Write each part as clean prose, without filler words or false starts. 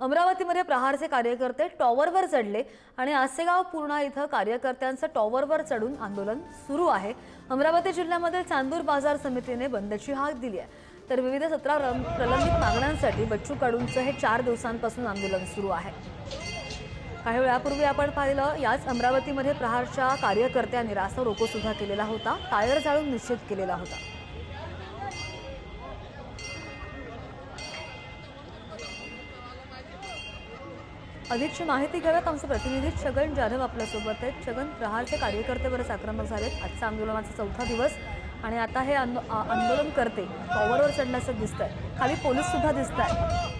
अमरावतीमध्ये प्रहारचे कार्यकर्ते टॉवरवर चढले आणि आसेगाव पूर्णा इथं कार्यकर्त्यांचं टॉवरवर चढून आंदोलन सुरू आहे। अमरावती जिल्ह्यामध्ये चांदूर बाजार समितीने बंदची हाक दिली आहे, तर विविध 17 प्रलंबित मागण्यांसाठी बच्चू कडूंचं हे 4 दिवसांपासून आंदोलन सुरू आहे। काही वेळापूर्वी आपण पाहिलं, याच अमरावतीमध्ये प्रहारच्या कार्यकर्त्यांनी रास्ता रोको सुद्धा केलेला होता, टायर जाळून निषेध केलेला होता। अधिकची माहिती घेऊयात, आमचे प्रतिनिधी छगन जाधव आपल्यासोबत आहेत। छगन, प्रहारचे कार्यकर्ते बरेच आक्रमक झालेत, आजचा आंदोलनाचा चौथा दिवस आणि आता हे आंदोलन करते टॉवरवर चढण्याचं दिसतंय, खाली पोलीस सुद्धा दिसतायत।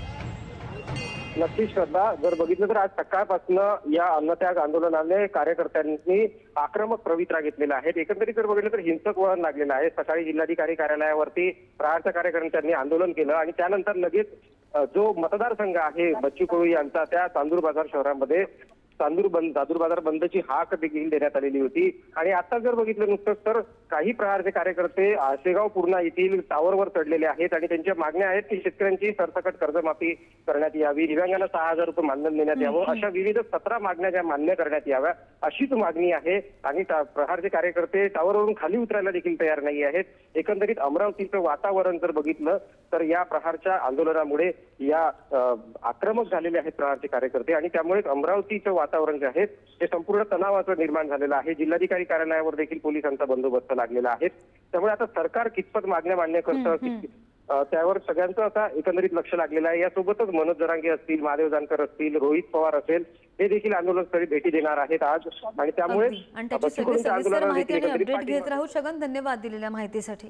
नक्कीच श्रद्धा, जर बघितलं तर आज सकाळपासून या अन्नत्याग आंदोलनाने कार्यकर्त्यांनी आक्रमक पवित्रा घेतलेला आहे। एकंदरीत जर बघितलं तर हिंसक वळण लागलेलं आहे। सकाळी जिल्हाधिकारी कार्यालयावरती प्रहारच्या कार्यकर्त्यांनी आंदोलन केलं आणि त्यानंतर लगेच जो मतदारसंघ आहे बच्चू कडू यांचा, त्या चांदूर बाजार शहरामध्ये चांदूर बाजार बंदची हाक देखील देण्यात आलेली होती। आणि आता जर बघितलं नुसतं तर काही प्रहारचे कार्यकर्ते आसेगाव पूर्णा येथील टावरवर चढलेले आहेत आणि त्यांच्या मागण्या आहेत की शेतकऱ्यांची सरसकट कर्जमाफी करण्यात यावी, दिव्यांगांना 6,000 रुपये मानधन देण्यात यावं, अशा विविध 17 मागण्या ज्या मान्य करण्यात याव्या अशीच मागणी आहे। आणि प्रहारचे कार्यकर्ते टावरवरून खाली उतरायला देखील तयार नाही आहेत। एकंदरीत अमरावतीचं वातावरण जर बघितलं तर या प्रहारच्या आंदोलनामुळे या आक्रमक झालेले आहेत प्रहारचे कार्यकर्ते आणि त्यामुळे अमरावतीचं वातावरण जे आहे ते संपूर्ण तणावाचं निर्माण झालेलं आहे। जिल्हाधिकारी कार्यालयावर देखील पोलिसांचा बंदोबस्त लागलेला आहे। त्यामुळे आता सरकार कितपत मागण्या मान्य करतं त्यावर सगळ्यांचं आता एकंदरीत लक्ष लागलेलं आहे। यासोबतच मनोज जरांगे असतील, महादेव जानकर असतील, रोहित पवार असेल, हे देखील आंदोलनस्थळी भेटी देणार आहेत आज। आणि त्यामुळे अपडेट घेत राहू। छगन, धन्यवाद दिलेल्या माहितीसाठी।